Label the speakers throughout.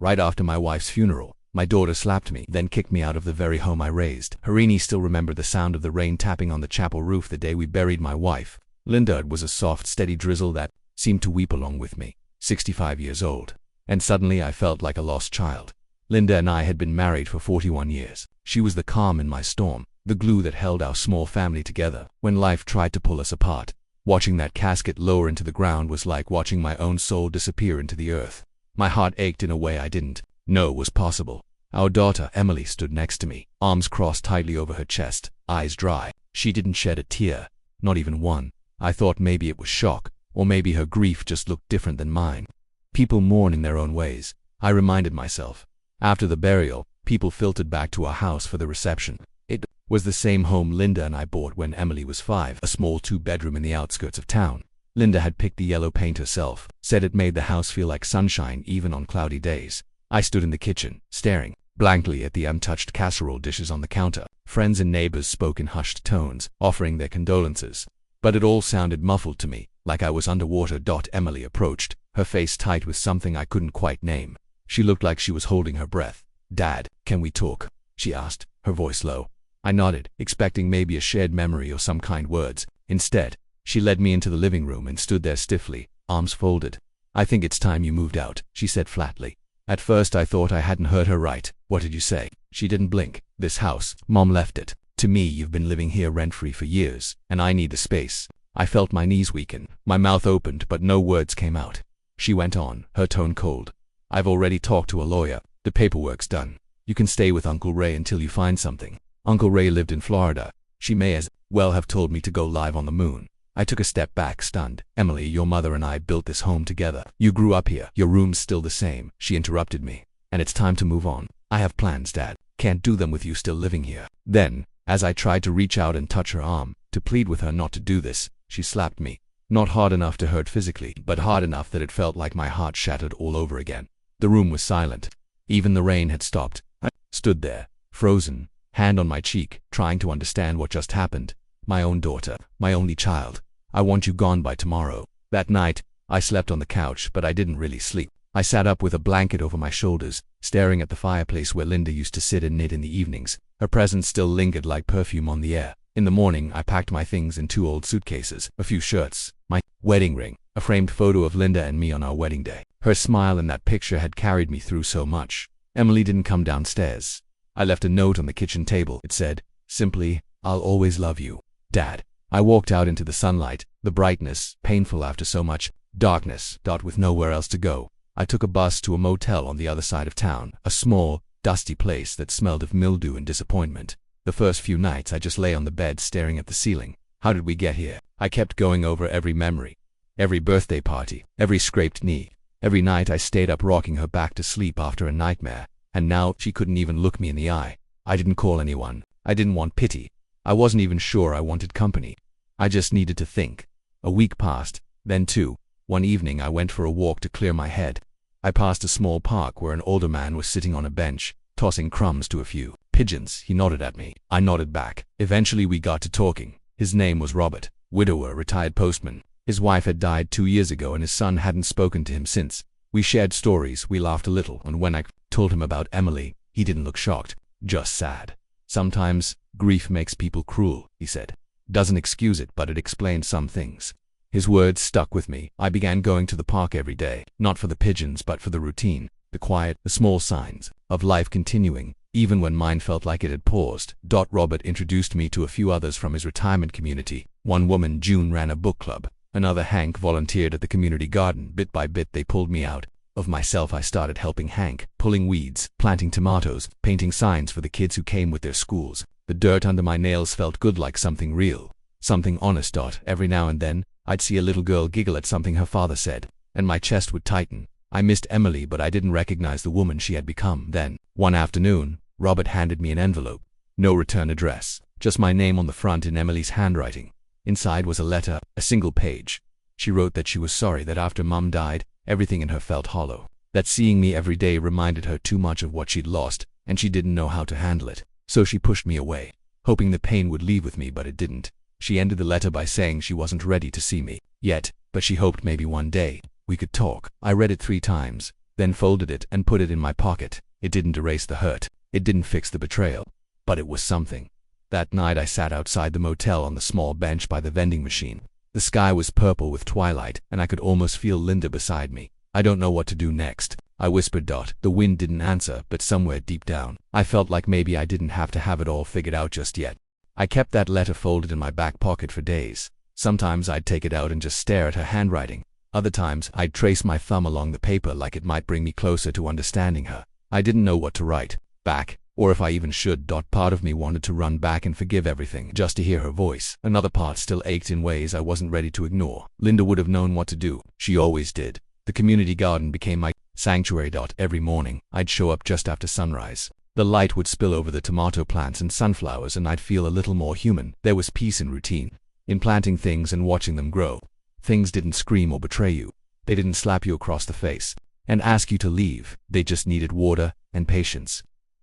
Speaker 1: Right after my wife's funeral, my daughter slapped me, then kicked me out of the very home I raised. Harini still remembered the sound of the rain tapping on the chapel roof the day we buried my wife. Linda was a soft, steady drizzle that seemed to weep along with me. 65 years old. And suddenly I felt like a lost child. Linda and I had been married for 41 years. She was the calm in my storm, the glue that held our small family together when life tried to pull us apart. Watching that casket lower into the ground was like watching my own soul disappear into the earth. My heart ached in a way I didn't know was possible. Our daughter, Emily, stood next to me, arms crossed tightly over her chest, eyes dry. She didn't shed a tear, not even one. I thought maybe it was shock, or maybe her grief just looked different than mine. People mourn in their own ways, I reminded myself. After the burial, people filtered back to our house for the reception. It was the same home Linda and I bought when Emily was 5, a small 2-bedroom in the outskirts of town. Linda had picked the yellow paint herself, said it made the house feel like sunshine even on cloudy days. I stood in the kitchen, staring blankly at the untouched casserole dishes on the counter. Friends and neighbors spoke in hushed tones, offering their condolences. But it all sounded muffled to me, like I was underwater. Emily approached, her face tight with something I couldn't quite name. She looked like she was holding her breath. "Dad, can we talk?" she asked, her voice low. I nodded, expecting maybe a shared memory or some kind words. Instead, she led me into the living room and stood there stiffly, arms folded. "I think it's time you moved out," she said flatly. At first I thought I hadn't heard her right. "What did you say?" She didn't blink. "This house, Mom left it to me. You've been living here rent-free for years, and I need the space." I felt my knees weaken. My mouth opened, but no words came out. She went on, her tone cold. "I've already talked to a lawyer. The paperwork's done. You can stay with Uncle Ray until you find something." Uncle Ray lived in Florida. She may as well have told me to go live on the moon. I took a step back, stunned. "Emily, your mother and I built this home together. You grew up here. Your room's still the same." She interrupted me. "And it's time to move on." "I have plans, Dad. Can't do them with you still living here." Then, as I tried to reach out and touch her arm, to plead with her not to do this, she slapped me. Not hard enough to hurt physically, but hard enough that it felt like my heart shattered all over again. The room was silent. Even the rain had stopped. I stood there, frozen, hand on my cheek, trying to understand what just happened. My own daughter, my only child. "I want you gone by tomorrow." That night, I slept on the couch, but I didn't really sleep. I sat up with a blanket over my shoulders, staring at the fireplace where Linda used to sit and knit in the evenings. Her presence still lingered like perfume on the air. In the morning, I packed my things in 2 old suitcases, a few shirts, my wedding ring, a framed photo of Linda and me on our wedding day. Her smile in that picture had carried me through so much. Emily didn't come downstairs. I left a note on the kitchen table. It said, simply, "I'll always love you, Dad." I walked out into the sunlight, the brightness, painful after so much darkness, with nowhere else to go. I took a bus to a motel on the other side of town, a small, dusty place that smelled of mildew and disappointment. The first few nights I just lay on the bed staring at the ceiling. How did we get here? I kept going over every memory, every birthday party, every scraped knee. Every night I stayed up rocking her back to sleep after a nightmare, and now she couldn't even look me in the eye. I didn't call anyone. I didn't want pity. I wasn't even sure I wanted company. I just needed to think. A week passed, then 2. One evening I went for a walk to clear my head. I passed a small park where an older man was sitting on a bench, tossing crumbs to a few pigeons. He nodded at me. I nodded back. Eventually we got to talking. His name was Robert, widower, retired postman. His wife had died 2 years ago and his son hadn't spoken to him since. We shared stories, we laughed a little, and when I told him about Emily, he didn't look shocked, just sad. "Sometimes, grief makes people cruel," he said. "Doesn't excuse it, but it explains some things." His words stuck with me. I began going to the park every day, not for the pigeons but for the routine, the quiet, the small signs of life continuing, even when mine felt like it had paused. Robert introduced me to a few others from his retirement community. One woman, June, ran a book club. Another, Hank, volunteered at the community garden. Bit by bit they pulled me out of myself. I started helping Hank, pulling weeds, planting tomatoes, painting signs for the kids who came with their schools. The dirt under my nails felt good, like something real, something honest. Every now and then, I'd see a little girl giggle at something her father said, and my chest would tighten. I missed Emily, but I didn't recognize the woman she had become. Then, one afternoon, Robert handed me an envelope. No return address, just my name on the front in Emily's handwriting. Inside was a letter, a single page. She wrote that she was sorry that after Mum died, everything in her felt hollow. That seeing me every day reminded her too much of what she'd lost, and she didn't know how to handle it. So she pushed me away, hoping the pain would leave with me, but it didn't. She ended the letter by saying she wasn't ready to see me yet, but she hoped maybe one day we could talk. I read it 3 times. then folded it and put it in my pocket. It didn't erase the hurt. It didn't fix the betrayal. But it was something. That night I sat outside the motel on the small bench by the vending machine. The sky was purple with twilight, and I could almost feel Linda beside me. I don't know what to do next, I whispered. The wind didn't answer, but somewhere deep down, I felt like maybe I didn't have to have it all figured out just yet. I kept that letter folded in my back pocket for days. Sometimes I'd take it out and just stare at her handwriting. Other times, I'd trace my thumb along the paper like it might bring me closer to understanding her. I didn't know what to write back, or if I even should. Part of me wanted to run back and forgive everything just to hear her voice. Another part still ached in ways I wasn't ready to ignore. Linda would have known what to do. She always did. The community garden became my sanctuary. Every morning, I'd show up just after sunrise. The light would spill over the tomato plants and sunflowers, and I'd feel a little more human. There was peace in routine, in planting things and watching them grow. Things didn't scream or betray you. They didn't slap you across the face and ask you to leave. They just needed water and patience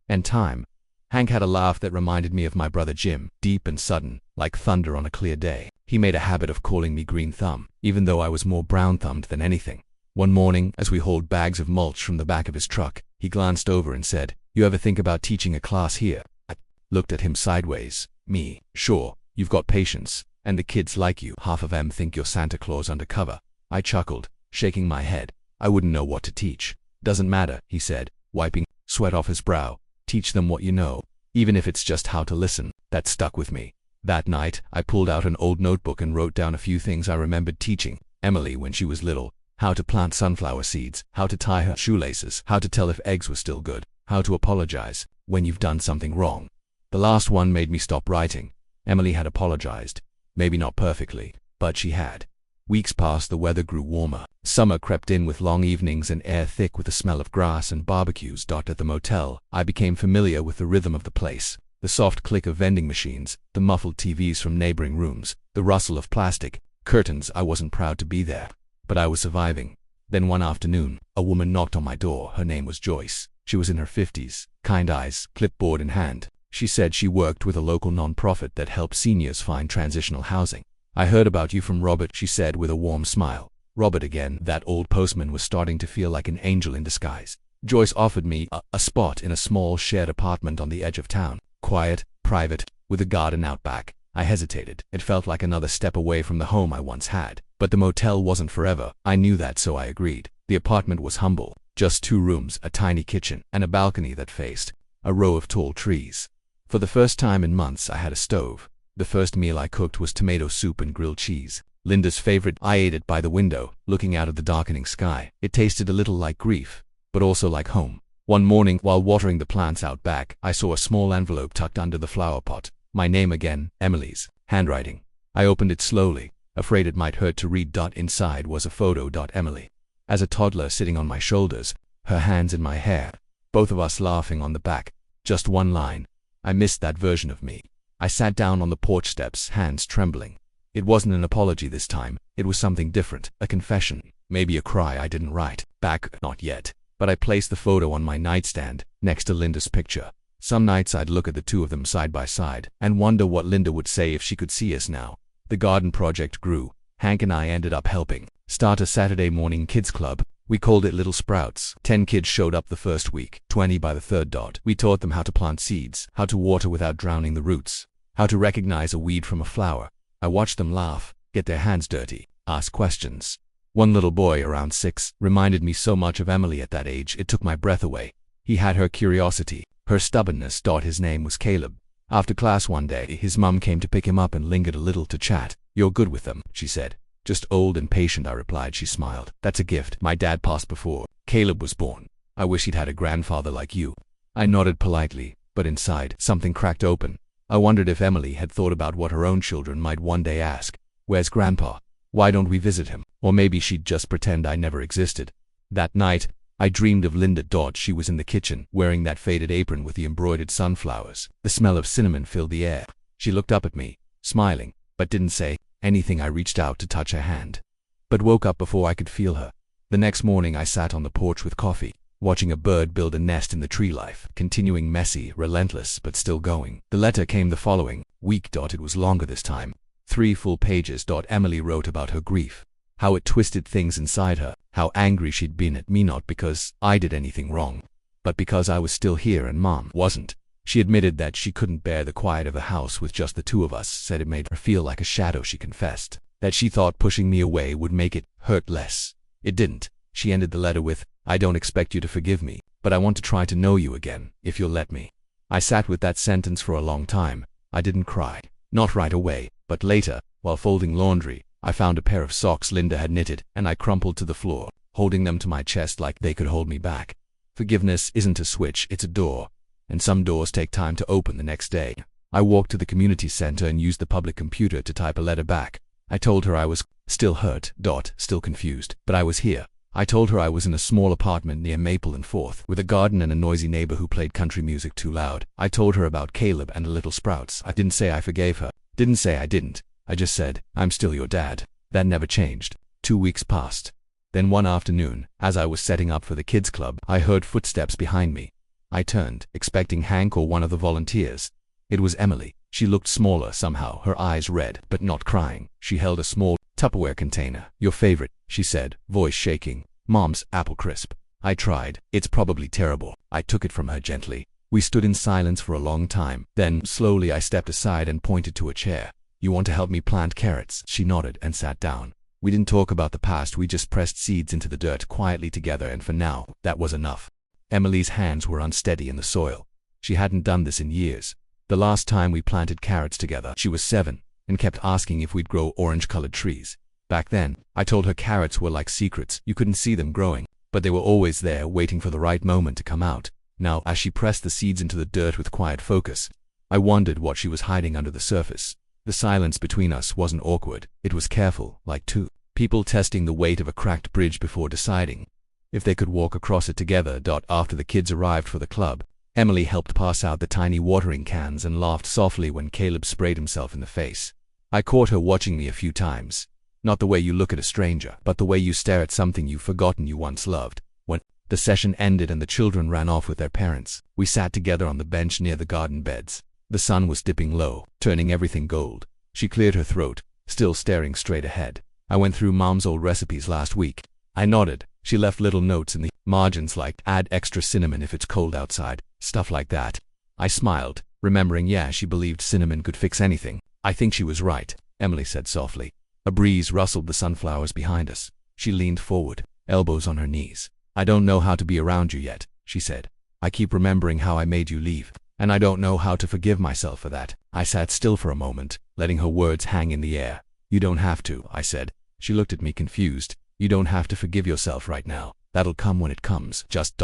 Speaker 1: and time. Hank had a laugh that reminded me of my brother Jim, deep and sudden, like thunder on a clear day. He made a habit of calling me Green Thumb, even though I was more brown-thumbed than anything. One morning, as we hauled bags of mulch from the back of his truck, he glanced over and said, "You ever think about teaching a class here?" I looked at him sideways. Me, sure, you've got patience, and the kids like you. Half of them think you're Santa Claus undercover. I chuckled, shaking my head. I wouldn't know what to teach. Doesn't matter, he said, wiping sweat off his brow. Teach them what you know, even if it's just how to listen. That stuck with me. That night, I pulled out an old notebook and wrote down a few things I remembered teaching Emily when she was little. How to plant sunflower seeds, how to tie her shoelaces, how to tell if eggs were still good, how to apologize when you've done something wrong. The last one made me stop writing. Emily had apologized. Maybe not perfectly, but she had. Weeks passed, the weather grew warmer. Summer crept in with long evenings and air thick with the smell of grass and barbecues. At the motel, I became familiar with the rhythm of the place. The soft click of vending machines, the muffled TVs from neighboring rooms, the rustle of plastic curtains. I wasn't proud to be there, but I was surviving. Then one afternoon, a woman knocked on my door. Her name was Joyce. She was in her 50s, kind eyes, clipboard in hand. She said she worked with a local nonprofit that helped seniors find transitional housing. "I heard about you from Robert," she said with a warm smile. Robert again. That old postman was starting to feel like an angel in disguise. Joyce offered me a spot in a small shared apartment on the edge of town. Quiet, private, with a garden out back. I hesitated. It felt like another step away from the home I once had. But the motel wasn't forever. I knew that, so I agreed. The apartment was humble. Just 2 rooms, a tiny kitchen, and a balcony that faced a row of tall trees. For the first time in months, I had a stove. The first meal I cooked was tomato soup and grilled cheese. Linda's favorite. I ate it by the window, looking out at the darkening sky. It tasted a little like grief, but also like home. One morning, while watering the plants out back, I saw a small envelope tucked under the flower pot. My name again, Emily's handwriting. I opened it slowly, afraid it might hurt to read. Inside was a photo. Emily, as a toddler, sitting on my shoulders, her hands in my hair, both of us laughing on the back. Just one line. I missed that version of me. I sat down on the porch steps, hands trembling. It wasn't an apology this time. It was something different, a confession, maybe a cry I didn't write back, not yet. But I placed the photo on my nightstand, next to Linda's picture. Some nights I'd look at the two of them side by side and wonder what Linda would say if she could see us now. The garden project grew. Hank and I ended up helping start a Saturday morning kids club. We called it Little Sprouts. 10 kids showed up the first week, 20 by the third. We taught them how to plant seeds, how to water without drowning the roots, how to recognize a weed from a flower. I watched them laugh, get their hands dirty, ask questions. One little boy, around 6, reminded me so much of Emily at that age it took my breath away. He had her curiosity, her stubbornness. His name was Caleb. After class one day, his mum came to pick him up and lingered a little to chat. "You're good with them," she said. "Just old and patient," I replied. She smiled. "That's a gift. My dad passed before Caleb was born. I wish he'd had a grandfather like you." I nodded politely, but inside, something cracked open. I wondered if Emily had thought about what her own children might one day ask. "Where's Grandpa? Why don't we visit him?" Or maybe she'd just pretend I never existed. That night, I dreamed of Linda. She was in the kitchen, wearing that faded apron with the embroidered sunflowers. The smell of cinnamon filled the air. She looked up at me, smiling, but didn't say anything. I reached out to touch her hand, but woke up before I could feel her. The next morning I sat on the porch with coffee, watching a bird build a nest in the tree. Life continuing, messy, relentless, but still going. The letter came the following week. It was longer this time. 3 full pages. Emily wrote about her grief, how it twisted things inside her, how angry she'd been at me not because I did anything wrong, but because I was still here and Mom wasn't. She admitted that she couldn't bear the quiet of the house with just the two of us, said it made her feel like a shadow. She confessed that she thought pushing me away would make it hurt less. It didn't. She ended the letter with, "I don't expect you to forgive me, but I want to try to know you again, if you'll let me." I sat with that sentence for a long time. I didn't cry. Not right away, but later, while folding laundry, I found a pair of socks Linda had knitted, and I crumpled to the floor, holding them to my chest like they could hold me back. Forgiveness isn't a switch, it's a door, and some doors take time to open. The next day, I walked to the community center and used the public computer to type a letter back. I told her I was still hurt, still confused, but I was here. I told her I was in a small apartment near Maple and 4th, with a garden and a noisy neighbor who played country music too loud. I told her about Caleb and the little sprouts. I didn't say I forgave her. Didn't say I didn't. I just said, "I'm still your dad." That never changed. 2 weeks passed. Then one afternoon, as I was setting up for the kids' club, I heard footsteps behind me. I turned, expecting Hank or one of the volunteers. It was Emily. She looked smaller somehow, her eyes red, but not crying. She held a small Tupperware container. "Your favorite," she said, voice shaking. "Mom's apple crisp." I tried. "It's probably terrible." I took it from her gently. We stood in silence for a long time. Then, slowly, I stepped aside and pointed to a chair. "You want to help me plant carrots?" She nodded and sat down. We didn't talk about the past, we just pressed seeds into the dirt quietly together, and for now, that was enough. Emily's hands were unsteady in the soil. She hadn't done this in years. The last time we planted carrots together, she was 7, and kept asking if we'd grow orange-colored trees. Back then, I told her carrots were like secrets. You couldn't see them growing, but they were always there, waiting for the right moment to come out. Now, as she pressed the seeds into the dirt with quiet focus, I wondered what she was hiding under the surface. The silence between us wasn't awkward. It was careful, like two people testing the weight of a cracked bridge before deciding if they could walk across it together. After the kids arrived for the club, Emily helped pass out the tiny watering cans and laughed softly when Caleb sprayed himself in the face. I caught her watching me a few times. Not the way you look at a stranger, but the way you stare at something you've forgotten you once loved. When the session ended and the children ran off with their parents, we sat together on the bench near the garden beds. The sun was dipping low, turning everything gold. She cleared her throat, still staring straight ahead. "I went through Mom's old recipes last week." I nodded. She left little notes in the margins like, "Add extra cinnamon if it's cold outside," stuff like that. I smiled, remembering she believed cinnamon could fix anything. "I think she was right," Emily said softly. A breeze rustled the sunflowers behind us. She leaned forward, elbows on her knees. "I don't know how to be around you yet," she said. "I keep remembering how I made you leave, and I don't know how to forgive myself for that." I sat still for a moment, letting her words hang in the air. "You don't have to," I said. She looked at me confused. "You don't have to forgive yourself right now. That'll come when it comes. Just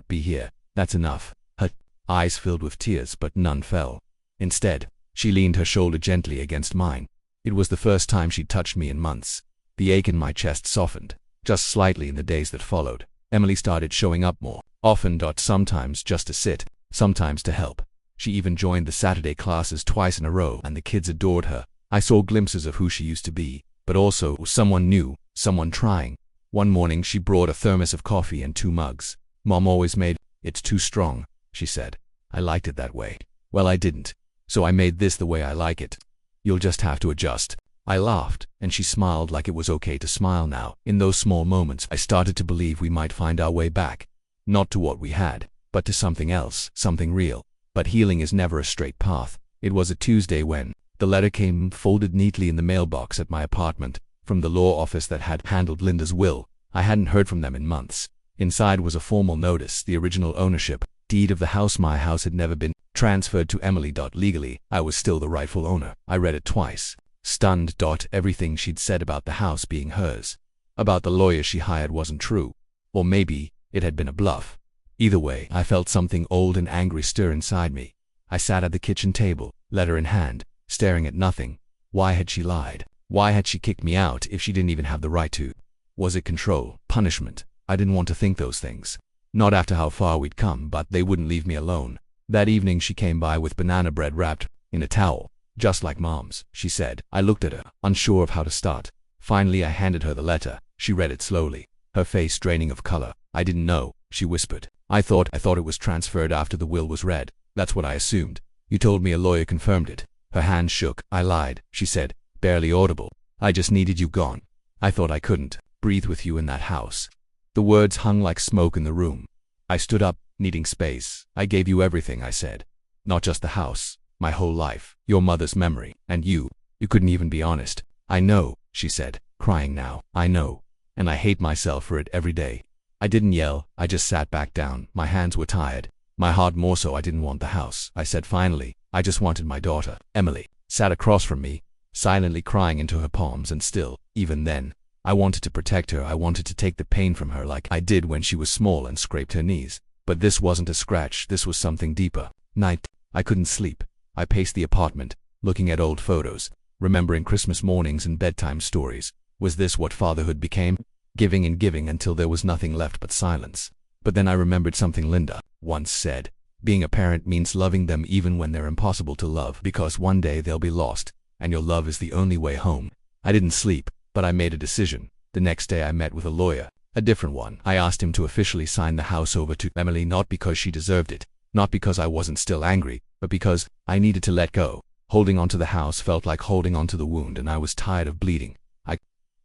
Speaker 1: be here. That's enough." Her eyes filled with tears, but none fell. Instead, she leaned her shoulder gently against mine. It was the first time she'd touched me in months. The ache in my chest softened, just slightly in the days that followed. Emily started showing up more often. Sometimes just to sit, sometimes to help. She even joined the Saturday classes twice in a row, and the kids adored her. I saw glimpses of who she used to be, but also someone new, someone trying. One morning she brought a thermos of coffee and 2 mugs. "Mom always made it's too strong," she said. "I liked it that way." Well, I didn't. So I made this the way I like it. "You'll just have to adjust." I laughed, and she smiled like it was okay to smile now. In those small moments, I started to believe we might find our way back. Not to what we had, but to something else, something real. But healing is never a straight path. It was a Tuesday when the letter came folded neatly in the mailbox at my apartment, from the law office that had handled Linda's will. I hadn't heard from them in months. Inside was a formal notice, the original ownership deed of the house. My house had never been transferred to Emily. Legally, I was still the rightful owner. I read it twice, stunned. Everything she'd said about the house being hers, about the lawyer she hired, wasn't true. Or maybe it had been a bluff. Either way, I felt something old and angry stir inside me. I sat at the kitchen table, letter in hand, staring at nothing. Why had she lied? Why had she kicked me out if she didn't even have the right to? Was it control? Punishment? I didn't want to think those things. Not after how far we'd come, but they wouldn't leave me alone. That evening she came by with banana bread wrapped in a towel. "Just like Mom's," she said. I looked at her, unsure of how to start. Finally I handed her the letter. She read it slowly, her face draining of color. "I didn't know," she whispered. I thought it was transferred after the will was read. That's what I assumed. You told me a lawyer confirmed it." Her hand shook. "I lied," she said, barely audible. "I just needed you gone." I thought I couldn't breathe with you in that house." The words hung like smoke in the room. I stood up, needing space. "I gave you everything," I said. "Not just the house, my whole life, your mother's memory, and you couldn't even be honest." "I know," she said, crying now. "I know. And I hate myself for it every day." I didn't yell, I just sat back down. My hands were tired. My heart more so. I didn't want the house, I said finally. I just wanted my daughter. Emily sat across from me, silently crying into her palms, and still, even then, I wanted to protect her. I wanted to take the pain from her like I did when she was small and scraped her knees. But this wasn't a scratch, this was something deeper. Night. I couldn't sleep. I paced the apartment, looking at old photos, remembering Christmas mornings and bedtime stories. Was this what fatherhood became? Giving and giving until there was nothing left but silence. But then I remembered something Linda once said. Being a parent means loving them even when they're impossible to love, because one day they'll be lost, and your love is the only way home. I didn't sleep, but I made a decision. The next day I met with a lawyer, a different one. I asked him to officially sign the house over to Emily, not because she deserved it, not because I wasn't still angry, but because I needed to let go. Holding onto the house felt like holding onto the wound, and I was tired of bleeding. I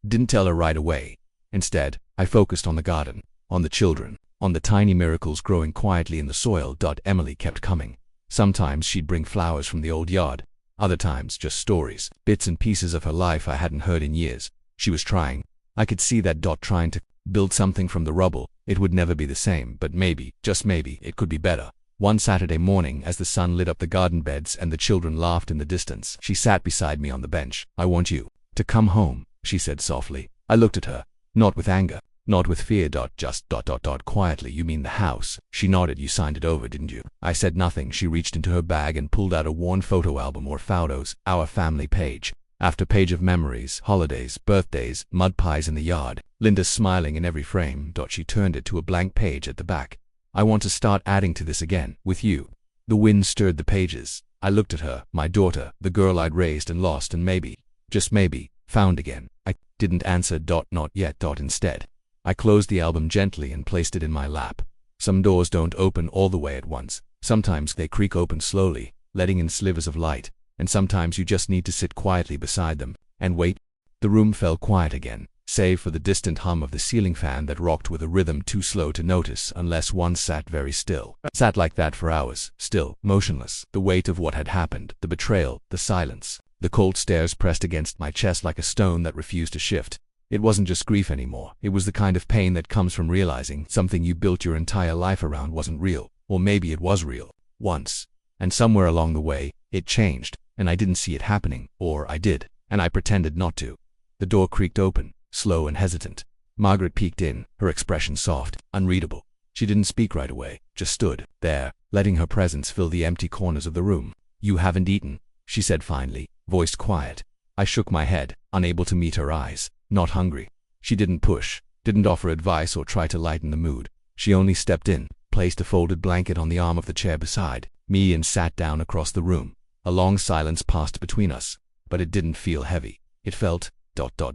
Speaker 1: didn't tell her right away. Instead, I focused on the garden, on the children, on the tiny miracles growing quietly in the soil. Emily kept coming. Sometimes she'd bring flowers from the old yard, other times just stories, bits and pieces of her life I hadn't heard in years. She was trying. I could see that, trying to build something from the rubble. It would never be the same, but maybe, just maybe, it could be better. One Saturday morning, as the sun lit up the garden beds and the children laughed in the distance, she sat beside me on the bench. "I want you to come home," she said softly. I looked at her, not with anger, not with fear, just quietly. "You mean the house?" She nodded. "You signed it over, didn't you?" I said nothing. She reached into her bag and pulled out a worn photo album, or photos, our family page after page of memories, holidays, birthdays, mud pies in the yard. Linda's smiling in every frame. She turned it to a blank page at the back. "I want to start adding to this again, with you." The wind stirred the pages. I looked at her, my daughter, the girl I'd raised and lost and maybe, just maybe, found again. I didn't answer. Not yet. Instead, I closed the album gently and placed it in my lap. Some doors don't open all the way at once. Sometimes they creak open slowly, letting in slivers of light, and sometimes you just need to sit quietly beside them and wait. The room fell quiet again, save for the distant hum of the ceiling fan that rocked with a rhythm too slow to notice unless one sat very still. Sat like that for hours, still, motionless. The weight of what had happened, the betrayal, the silence, the cold stares pressed against my chest like a stone that refused to shift. It wasn't just grief anymore. It was the kind of pain that comes from realizing something you built your entire life around wasn't real. Or maybe it was real, once. And somewhere along the way, it changed, and I didn't see it happening. Or I did, and I pretended not to. The door creaked open, slow and hesitant. Margaret peeked in, her expression soft, unreadable. She didn't speak right away, just stood there, letting her presence fill the empty corners of the room. "You haven't eaten," she said finally, voice quiet. I shook my head, unable to meet her eyes. "Not hungry." She didn't push, didn't offer advice or try to lighten the mood. She only stepped in, placed a folded blanket on the arm of the chair beside me, and sat down across the room. A long silence passed between us, but it didn't feel heavy. It felt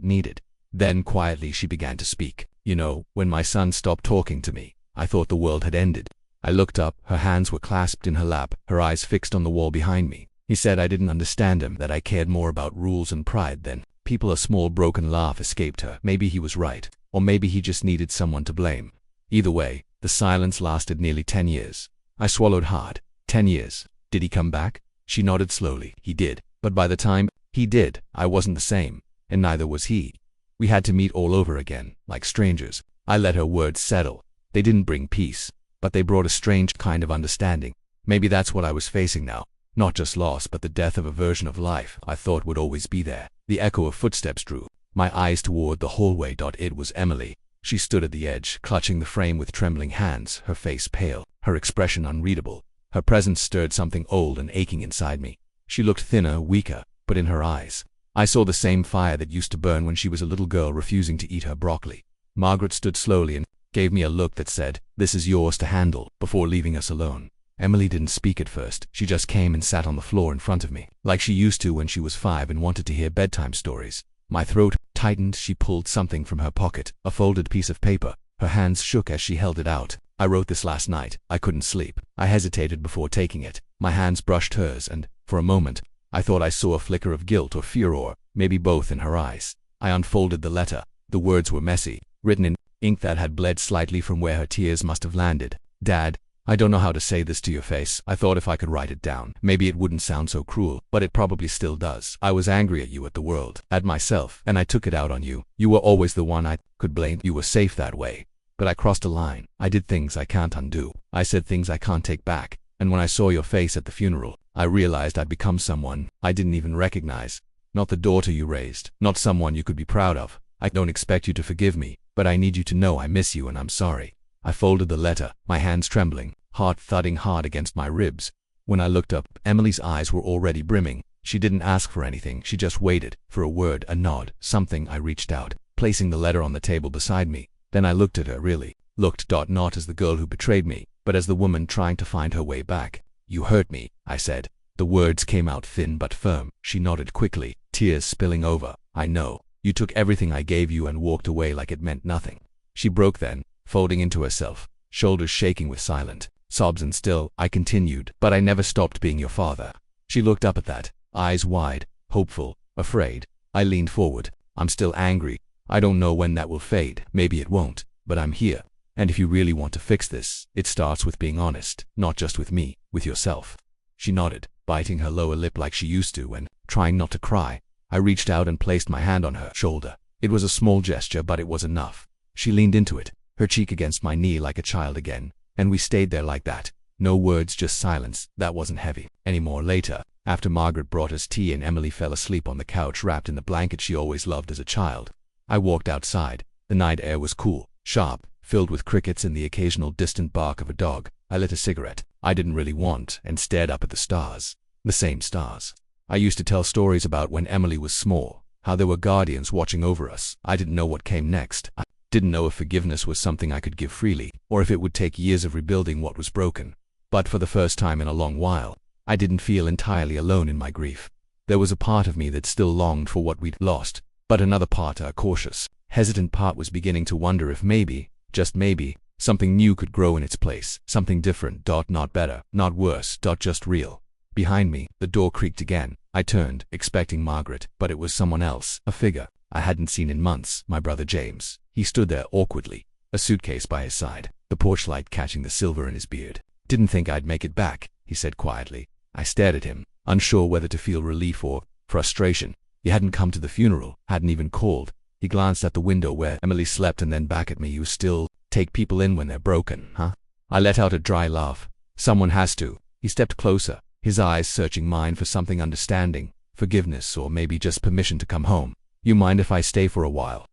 Speaker 1: needed. Then quietly she began to speak. "You know, when my son stopped talking to me, I thought the world had ended." I looked up, her hands were clasped in her lap, her eyes fixed on the wall behind me. He said I didn't understand him, that I cared more about rules and pride than people. A small broken laugh escaped her. Maybe he was right, or maybe he just needed someone to blame. Either way, the silence lasted nearly 10 years. I swallowed hard. 10 years. Did he come back? She nodded slowly. He did. But by the time he did, I wasn't the same, and neither was he. We had to meet all over again, like strangers. I let her words settle. They didn't bring peace, but they brought a strange kind of understanding. Maybe that's what I was facing now. Not just loss, but the death of a version of life I thought would always be there. The echo of footsteps drew my eyes toward the hallway. It was Emily. She stood at the edge, clutching the frame with trembling hands, her face pale, her expression unreadable. Her presence stirred something old and aching inside me. She looked thinner, weaker, but in her eyes I saw the same fire that used to burn when she was a little girl refusing to eat her broccoli. Margaret stood slowly and gave me a look that said, "This is yours to handle," before leaving us alone. Emily didn't speak at first. She just came and sat on the floor in front of me, like she used to when she was 5 and wanted to hear bedtime stories. My throat tightened. She pulled something from her pocket, a folded piece of paper. Her hands shook as she held it out. "I wrote this last night. I couldn't sleep." I hesitated before taking it. My hands brushed hers, and, for a moment, I thought I saw a flicker of guilt or fear, or maybe both, in her eyes. I unfolded the letter. The words were messy, written in ink that had bled slightly from where her tears must have landed. Dad, I don't know how to say this to your face. I thought if I could write it down, maybe it wouldn't sound so cruel, but it probably still does. I was angry at you, at the world, at myself, and I took it out on you. You were always the one I could blame. You were safe that way. But I crossed a line. I did things I can't undo. I said things I can't take back. And when I saw your face at the funeral, I realized I'd become someone I didn't even recognize. Not the daughter you raised, not someone you could be proud of. I don't expect you to forgive me, but I need you to know I miss you and I'm sorry. I folded the letter, my hands trembling, heart thudding hard against my ribs. When I looked up, Emily's eyes were already brimming. She didn't ask for anything, she just waited, for a word, a nod, something. I reached out, placing the letter on the table beside me. Then I looked at her, really. Looked, not as the girl who betrayed me, but as the woman trying to find her way back. You hurt me, I said. The words came out thin but firm. She nodded quickly, tears spilling over. I know. You took everything I gave you and walked away like it meant nothing. She broke then, folding into herself, shoulders shaking with silent sobs, and still, I continued, but I never stopped being your father. She looked up at that, eyes wide, hopeful, afraid. I leaned forward. I'm still angry. I don't know when that will fade. Maybe it won't, but I'm here. And if you really want to fix this, it starts with being honest, not just with me, with yourself. She nodded, biting her lower lip like she used to and trying not to cry. I reached out and placed my hand on her shoulder. It was a small gesture, but it was enough. She leaned into it, her cheek against my knee like a child again, and we stayed there like that. No words, just silence. That wasn't heavy anymore. Later, after Margaret brought us tea and Emily fell asleep on the couch wrapped in the blanket she always loved as a child, I walked outside. The night air was cool, sharp, filled with crickets and the occasional distant bark of a dog. I lit a cigarette. I didn't really want, and stared up at the stars. The same stars I used to tell stories about when Emily was small, how there were guardians watching over us. I didn't know what came next. I didn't know if forgiveness was something I could give freely, or if it would take years of rebuilding what was broken. But for the first time in a long while, I didn't feel entirely alone in my grief. There was a part of me that still longed for what we'd lost, but another part, a cautious, hesitant part, was beginning to wonder if maybe, just maybe, something new could grow in its place, something different, not better, not worse, just real. Behind me, the door creaked again. I turned, expecting Margaret, but it was someone else, a figure I hadn't seen in months, my brother James. He stood there awkwardly, a suitcase by his side, the porch light catching the silver in his beard. Didn't think I'd make it back, he said quietly. I stared at him, unsure whether to feel relief or frustration. He hadn't come to the funeral, hadn't even called. He glanced at the window where Emily slept and then back at me. You still take people in when they're broken, huh? I let out a dry laugh. Someone has to. He stepped closer, his eyes searching mine for something understanding, forgiveness, or maybe just permission to come home. You mind if I stay for a while?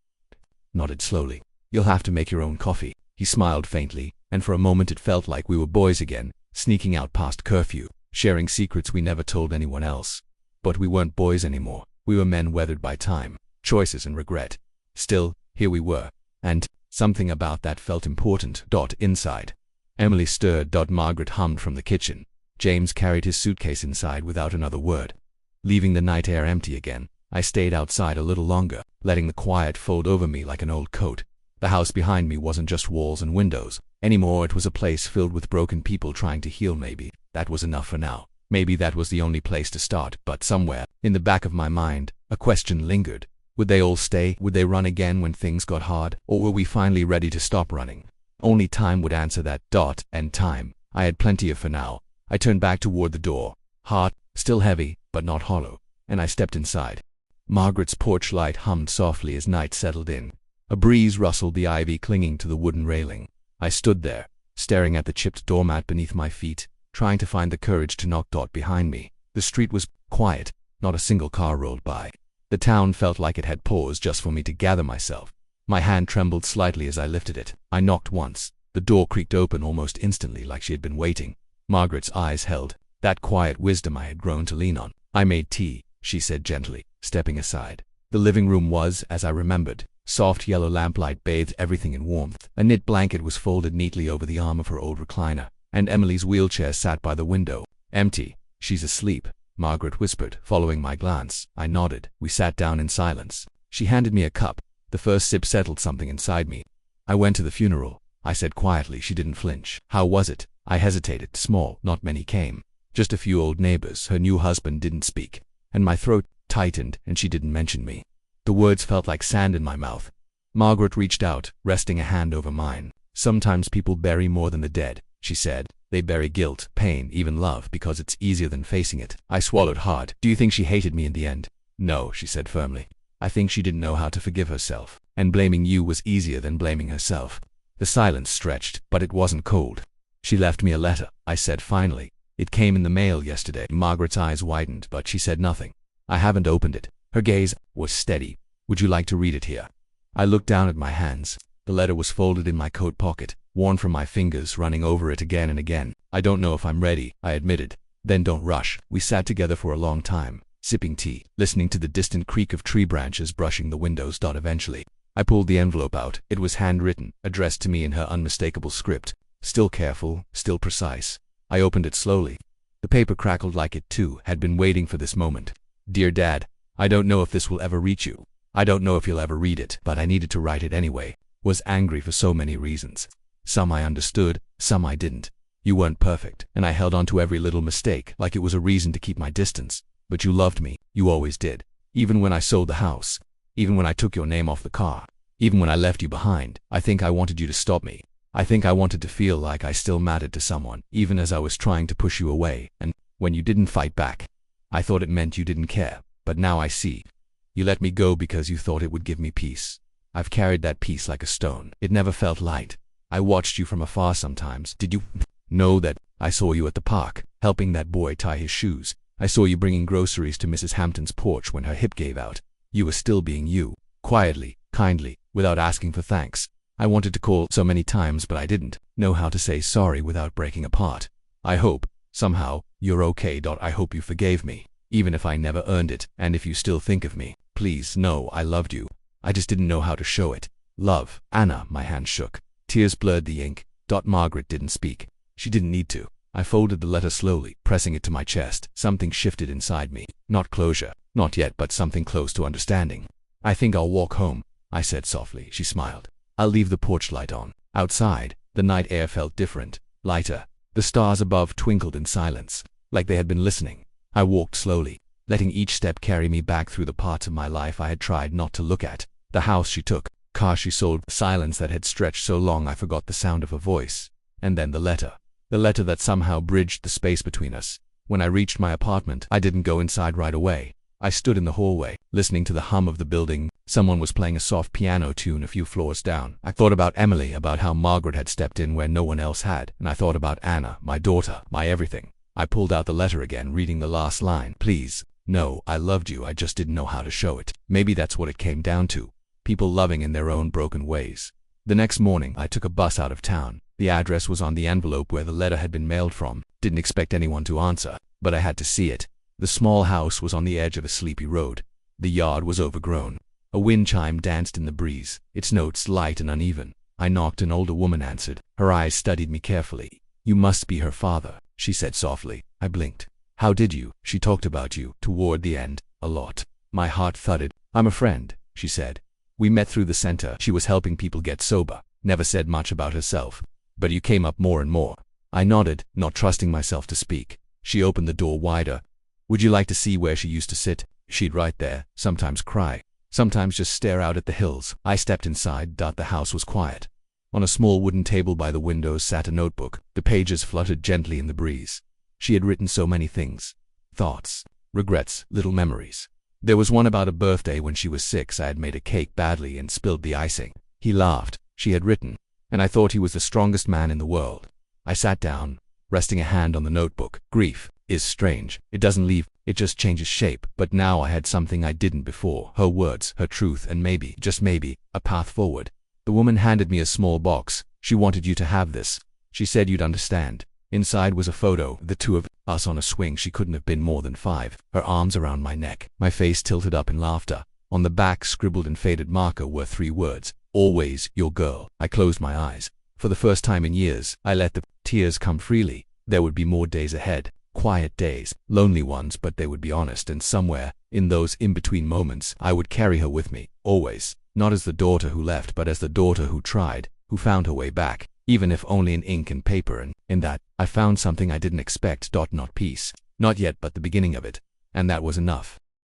Speaker 1: Nodded slowly. You'll have to make your own coffee. He smiled faintly, and for a moment it felt like we were boys again, sneaking out past curfew, sharing secrets we never told anyone else. But we weren't boys anymore. We were men weathered by time, choices, and regret. Still, here we were, and something about that felt important. Inside. Emily stirred. Margaret hummed from the kitchen. James carried his suitcase inside without another word. Leaving the night air empty again, I stayed outside a little longer, letting the quiet fold over me like an old coat. The house behind me wasn't just walls and windows anymore. It was a place filled with broken people trying to heal. Maybe that was enough for now. Maybe that was the only place to start. But somewhere, in the back of my mind, a question lingered. Would they all stay? Would they run again when things got hard? Or were we finally ready to stop running? Only time would answer that. And time I had plenty of for now. I turned back toward the door, heart still heavy, but not hollow, and I stepped inside. Margaret's porch light hummed softly as night settled in. A breeze rustled the ivy clinging to the wooden railing. I stood there, staring at the chipped doormat beneath my feet, trying to find the courage to knock. Behind me, the street was quiet. Not a single car rolled by. The town felt like it had paused just for me to gather myself. My hand trembled slightly as I lifted it. I knocked once. The door creaked open almost instantly, like she had been waiting. Margaret's eyes held that quiet wisdom I had grown to lean on. I made tea, she said gently, stepping aside. The living room was, as I remembered. Soft yellow lamplight bathed everything in warmth. A knit blanket was folded neatly over the arm of her old recliner, and Emily's wheelchair sat by the window. Empty. She's asleep, Margaret whispered, following my glance. I nodded. We sat down in silence. She handed me a cup. The first sip settled something inside me. I went to the funeral, I said quietly. She didn't flinch. How was it? I hesitated. Small. Not many came. Just a few old neighbors. Her new husband didn't speak, and my throat tightened, and she didn't mention me. The words felt like sand in my mouth. Margaret reached out, resting a hand over mine. Sometimes people bury more than the dead, she said. They bury guilt, pain, even love, because it's easier than facing it. I swallowed hard. Do you think she hated me in the end? No, she said firmly. I think she didn't know how to forgive herself, and blaming you was easier than blaming herself. The silence stretched, but it wasn't cold. She left me a letter, I said finally. It came in the mail yesterday. Margaret's eyes widened, but she said nothing. I haven't opened it. Her gaze was steady. Would you like to read it here? I looked down at my hands. The letter was folded in my coat pocket, worn from my fingers, running over it again and again. I don't know if I'm ready, I admitted. Then don't rush. We sat together for a long time, sipping tea, listening to the distant creak of tree branches brushing the windows. Eventually, I pulled the envelope out. It was handwritten, addressed to me in her unmistakable script. Still careful, still precise. I opened it slowly. The paper crackled like it too had been waiting for this moment. Dear Dad, I don't know if this will ever reach you. I don't know if you'll ever read it, but I needed to write it anyway. Was angry for so many reasons. Some I understood, some I didn't. You weren't perfect, and I held on to every little mistake like it was a reason to keep my distance. But you loved me, you always did. Even when I sold the house. Even when I took your name off the car. Even when I left you behind. I think I wanted you to stop me. I think I wanted to feel like I still mattered to someone, even as I was trying to push you away, and when you didn't fight back. I thought it meant you didn't care, but now I see. You let me go because you thought it would give me peace. I've carried that peace like a stone. It never felt light. I watched you from afar sometimes. Did you know that I saw you at the park, helping that boy tie his shoes? I saw you bringing groceries to Mrs. Hampton's porch when her hip gave out. You were still being you, quietly, kindly, without asking for thanks. I wanted to call so many times, but I didn't know how to say sorry without breaking apart. I hope, somehow, you're okay. I hope you forgave me, even if I never earned it, and if you still think of me, please know I loved you. I just didn't know how to show it. Love, Anna. My hand shook. Tears blurred the ink. Margaret didn't speak. She didn't need to. I folded the letter slowly, pressing it to my chest. Something shifted inside me. Not closure, not yet, but something close to understanding. I think I'll walk home, I said softly. She smiled. I'll leave the porch light on. Outside, the night air felt different, lighter. The stars above twinkled in silence, like they had been listening. I walked slowly, letting each step carry me back through the parts of my life I had tried not to look at. The house she took, car she sold, silence that had stretched so long I forgot the sound of her voice. And then the letter. The letter that somehow bridged the space between us. When I reached my apartment, I didn't go inside right away. I stood in the hallway, listening to the hum of the building. Someone was playing a soft piano tune a few floors down. I thought about Emily, about how Margaret had stepped in where no one else had, and I thought about Anna, my daughter, my everything. I pulled out the letter again, reading the last line. Please, no, I loved you, I just didn't know how to show it. Maybe that's what it came down to. People loving in their own broken ways. The next morning, I took a bus out of town. The address was on the envelope where the letter had been mailed from. Didn't expect anyone to answer, but I had to see it. The small house was on the edge of a sleepy road. The yard was overgrown. A wind chime danced in the breeze, its notes light and uneven. I knocked. An older woman answered. Her eyes studied me carefully. You must be her father, she said softly. I blinked. How did you? She talked about you, toward the end, a lot. My heart thudded. I'm a friend, she said. We met through the center. She was helping people get sober. Never said much about herself. But you came up more and more. I nodded, not trusting myself to speak. She opened the door wider. Would you like to see where she used to sit? She'd right there, sometimes cry, sometimes just stare out at the hills. I stepped inside. The house was quiet. On a small wooden table by the windows sat a notebook. The pages fluttered gently in the breeze. She had written so many things. Thoughts, regrets, little memories. There was one about a birthday when she was 6. I had made a cake badly and spilled the icing. He laughed, she had written, and I thought he was the strongest man in the world. I sat down, resting a hand on the notebook. Grief is strange. It doesn't leave, it just changes shape. But now I had something I didn't before. Her words, her truth, and maybe, just maybe, a path forward. The woman handed me a small box. She wanted you to have this. She said you'd understand. Inside was a photo, the two of us on a swing. She couldn't have been more than 5. Her arms around my neck, my face tilted up in laughter. On the back, scribbled in faded marker, were 3 words. Always your girl. I closed my eyes. For the first time in years, I let the tears come freely. There would be more days ahead. Quiet days, lonely ones, but they would be honest, and somewhere, in those in-between moments, I would carry her with me, always. Not as the daughter who left, but as the daughter who tried, who found her way back, even if only in ink and paper, and in that, I found something I didn't expect. Not peace. Not yet, but the beginning of it. And that was enough.